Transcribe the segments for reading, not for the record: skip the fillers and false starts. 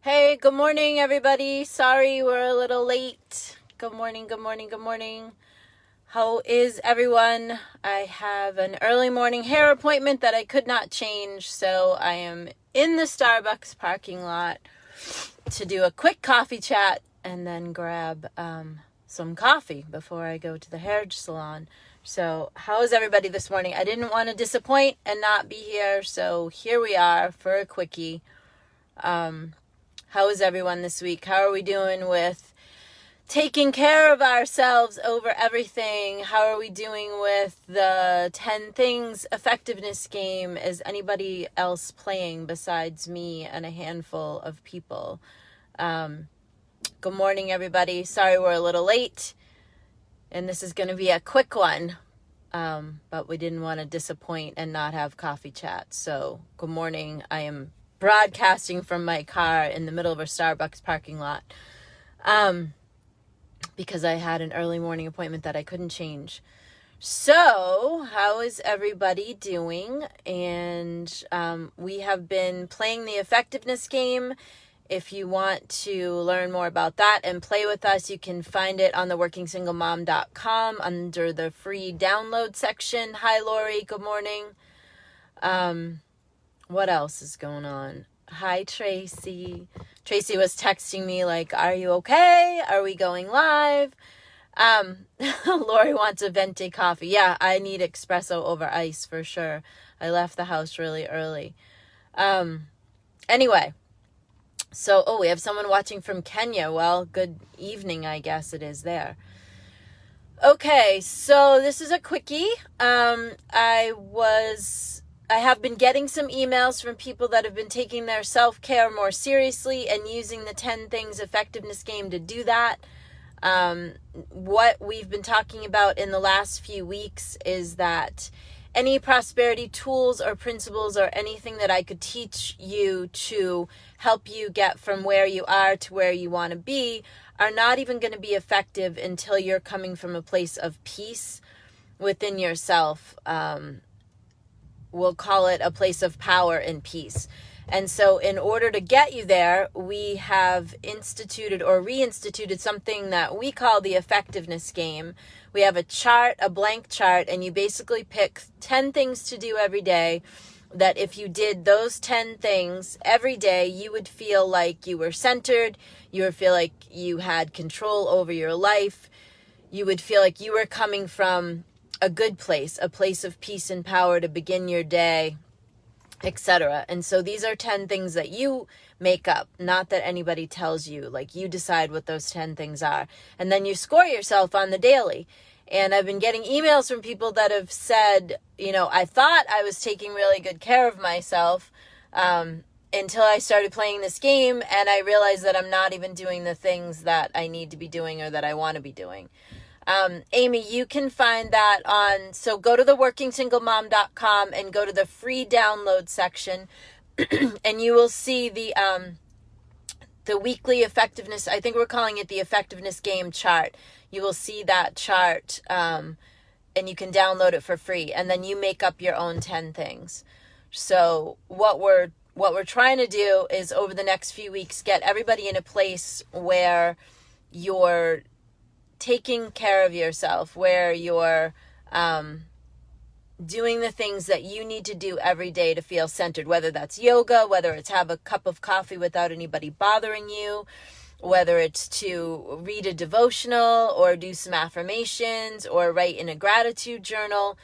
Hey, good morning, everybody. Sorry we're a little late. Good morning, good morning, good morning. How is everyone? I have an early morning hair appointment that I could not change, so I am in the Starbucks parking lot to do a quick coffee chat and then grab some coffee before I go to the hair salon. So how is everybody this morning? I didn't want to disappoint and not be here, so here we are for a quickie. How is everyone this week? How are we doing with taking care of ourselves over everything? How are we doing with the 10 things effectiveness game? Is anybody else playing besides me and a handful of people? Good morning, everybody. Sorry we're a little late. And this is going to be a quick one. But we didn't want to disappoint and not have coffee chat. So good morning. I am broadcasting from my car in the middle of a Starbucks parking lot because I had an early morning appointment that I couldn't change. So how is everybody doing? And we have been playing the effectiveness game. If you want to learn more about that and play with us, you can find it on the workingsinglemom.com under the free download section. Hi, Lori. Good morning. What else is going on? Hi, Tracy. Tracy was texting me like, are you okay? Are we going live? Lori wants a venti coffee. Yeah, I need espresso over ice for sure. I left the house really early. Anyway, so, we have someone watching from Kenya. Well, good evening, I guess it is there. Okay, so this is a quickie. I have been getting some emails from people that have been taking their self-care more seriously and using the 10 things effectiveness game to do that. What we've been talking about in the last few weeks is that any prosperity tools or principles or anything that I could teach you to help you get from where you are to where you want to be are not even going to be effective until you're coming from a place of peace within yourself. We'll call it a place of power and peace. And so in order to get you there, we have instituted or reinstituted something that we call the effectiveness game. We have a chart, a blank chart, and you basically pick 10 things to do every day that if you did those 10 things every day, you would feel like you were centered, you would feel like you had control over your life, you would feel like you were coming from a good place, a place of peace and power to begin your day, etc. And so these are 10 things that you make up, not that anybody tells you. Like, you decide what those 10 things are. And then you score yourself on the daily. And I've been getting emails from people that have said, I thought I was taking really good care of myself until I started playing this game, and I realized that I'm not even doing the things that I need to be doing or that I want to be doing. Amy, you can find that so go to the workingsinglemom.com and go to the free download section and you will see the weekly effectiveness. I think we're calling it the effectiveness game chart. You will see that chart, and you can download it for free, and then you make up your own 10 things. So what we're trying to do is over the next few weeks, get everybody in a place where you're taking care of yourself, where you're doing the things that you need to do every day to feel centered, whether that's yoga, whether it's have a cup of coffee without anybody bothering you, whether it's to read a devotional or do some affirmations or write in a gratitude journal.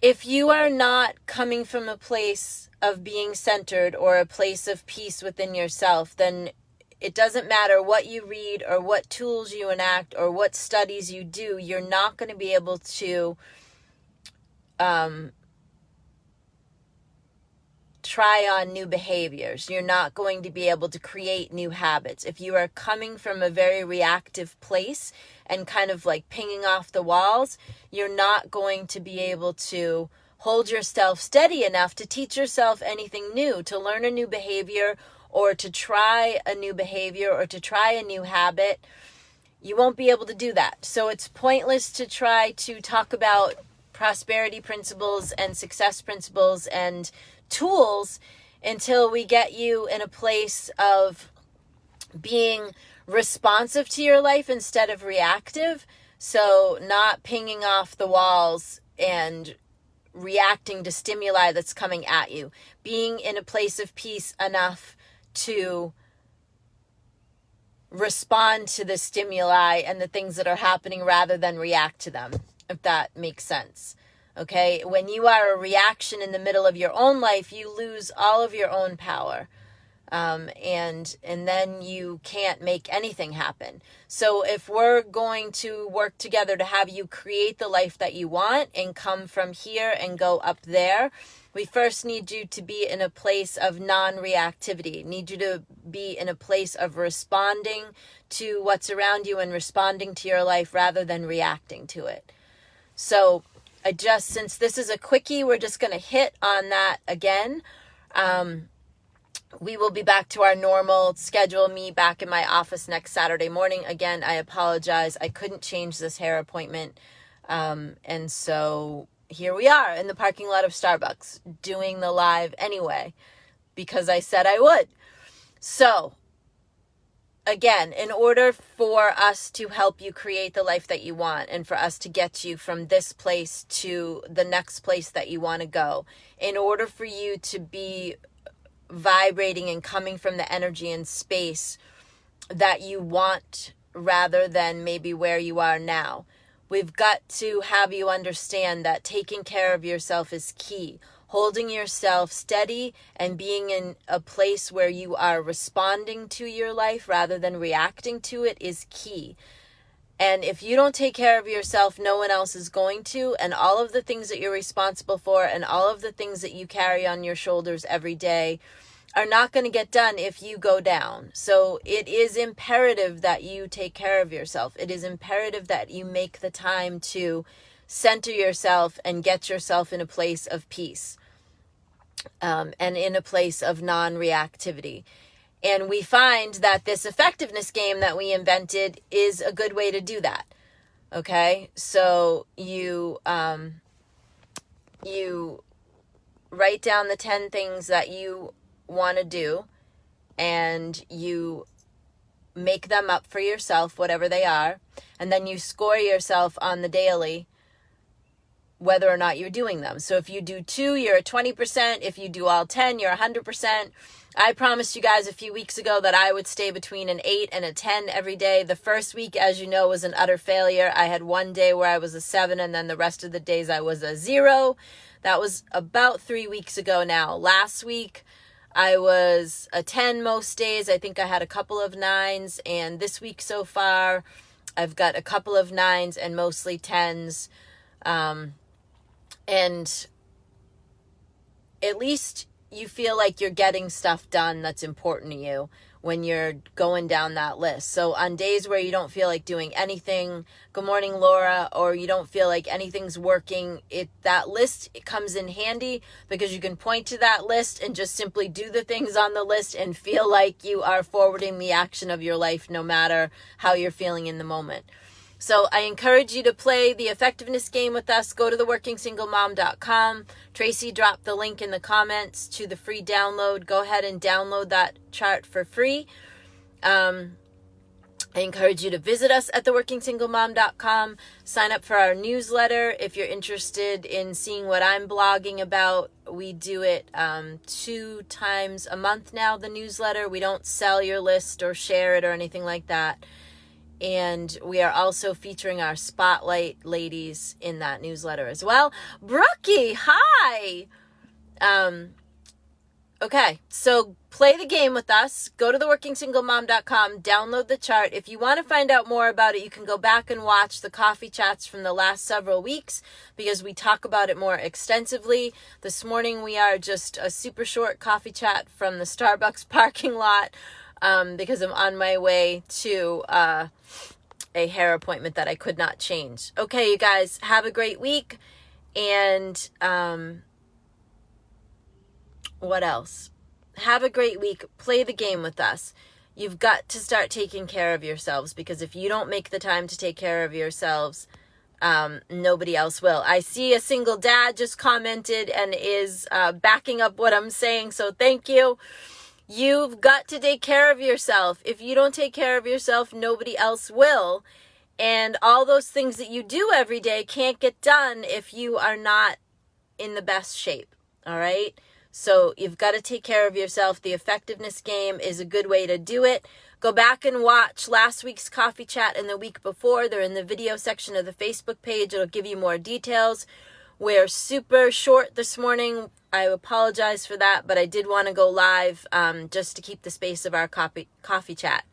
If you are not coming from a place of being centered or a place of peace within yourself, then it doesn't matter what you read or what tools you enact or what studies you do, you're not going to be able to try on new behaviors. You're not going to be able to create new habits. If you are coming from a very reactive place and kind of like pinging off the walls, you're not going to be able to hold yourself steady enough to teach yourself anything new, to learn a new behavior or to try a new behavior or to try a new habit. You won't be able to do that. So it's pointless to try to talk about prosperity principles and success principles and tools until we get you in a place of being responsive to your life instead of reactive. So not pinging off the walls and reacting to stimuli that's coming at you. Being in a place of peace enough to respond to the stimuli and the things that are happening rather than react to them, if that makes sense. Okay? When you are a reaction in the middle of your own life, you lose all of your own power. And then you can't make anything happen. So if we're going to work together to have you create the life that you want and come from here and go up there, we first need you to be in a place of non-reactivity. Need you to be in a place of responding to what's around you and responding to your life rather than reacting to it. So since this is a quickie, we're just going to hit on that again. We will be back to our normal schedule, me back in my office next Saturday morning. Again, I apologize. I couldn't change this hair appointment. And so here we are in the parking lot of Starbucks doing the live anyway, because I said I would. So again, in order for us to help you create the life that you want and for us to get you from this place to the next place that you want to go, in order for you to be vibrating and coming from the energy and space that you want rather than maybe where you are now, we've got to have you understand that taking care of yourself is key. Holding yourself steady and being in a place where you are responding to your life rather than reacting to it is key. And if you don't take care of yourself, no one else is going to. And all of the things that you're responsible for and all of the things that you carry on your shoulders every day are not going to get done if you go down. So it is imperative that you take care of yourself. It is imperative that you make the time to center yourself and get yourself in a place of peace, and in a place of non-reactivity. And we find that this effectiveness game that we invented is a good way to do that. Okay? So you write down the 10 things that you want to do, and you make them up for yourself, whatever they are, and then you score yourself on the daily whether or not you're doing them. So if you do 2, you're at 20%. If you do all 10, you're 100%. I promised you guys a few weeks ago that I would stay between an 8 and a 10 every day. The first week, as you know, was an utter failure. I had one day where I was a 7, and then the rest of the days I was a 0. That was about 3 weeks ago now. Last week, I was a 10 most days. I think I had a couple of 9s. And this week so far, I've got a couple of 9s and mostly 10s. And at least you feel like you're getting stuff done that's important to you when you're going down that list. So on days where you don't feel like doing anything, good morning, Laura, or you don't feel like anything's working, that list, it comes in handy because you can point to that list and just simply do the things on the list and feel like you are forwarding the action of your life no matter how you're feeling in the moment. So I encourage you to play the effectiveness game with us. Go to theworkingsingle.com. Tracy dropped the link in the comments to the free download. Go ahead and download that chart for free. I encourage you to visit us at theworkingsingle.com. Sign up for our newsletter if you're interested in seeing what I'm blogging about. We do it 2 times a month now, the newsletter. We don't sell your list or share it or anything like that. And we are also featuring our spotlight ladies in that newsletter as well. Brookie, hi! Okay, so play the game with us. Go to theworkingsinglemom.com, download the chart. If you want to find out more about it, you can go back and watch the coffee chats from the last several weeks because we talk about it more extensively. This morning we are just a super short coffee chat from the Starbucks parking lot because I'm on my way to a hair appointment that I could not change. Okay, you guys, have a great week. And what else? Have a great week. Play the game with us. You've got to start taking care of yourselves because if you don't make the time to take care of yourselves, nobody else will. I see a single dad just commented and is backing up what I'm saying, so thank you. You've got to take care of yourself. If you don't take care of yourself, nobody else will. And all those things that you do every day can't get done if you are not in the best shape. All right? So you've got to take care of yourself. The effectiveness game is a good way to do it. Go back and watch last week's coffee chat and the week before. They're in the video section of the Facebook page. It'll give you more details. We're super short this morning. I apologize for that, but I did want to go live just to keep the space of our coffee chat.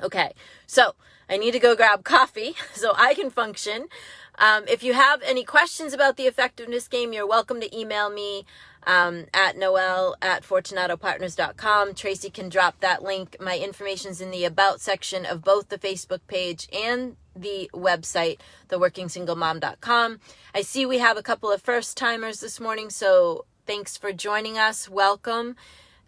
Okay, so I need to go grab coffee so I can function. If you have any questions about the effectiveness game, you're welcome to email me at noelle@fortunatopartners.com. Tracy can drop that link. My information's in the About section of both the Facebook page and the website, theworkingsinglemom.com. I see we have a couple of first-timers this morning, so thanks for joining us. Welcome.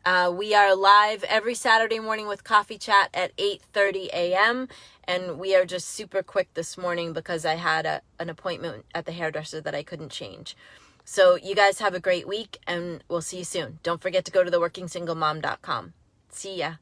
We are live every Saturday morning with Coffee Chat at 8:30 a.m. And we are just super quick this morning because I had an appointment at the hairdresser that I couldn't change. So you guys have a great week, and we'll see you soon. Don't forget to go to theworkingsinglemom.com. See ya.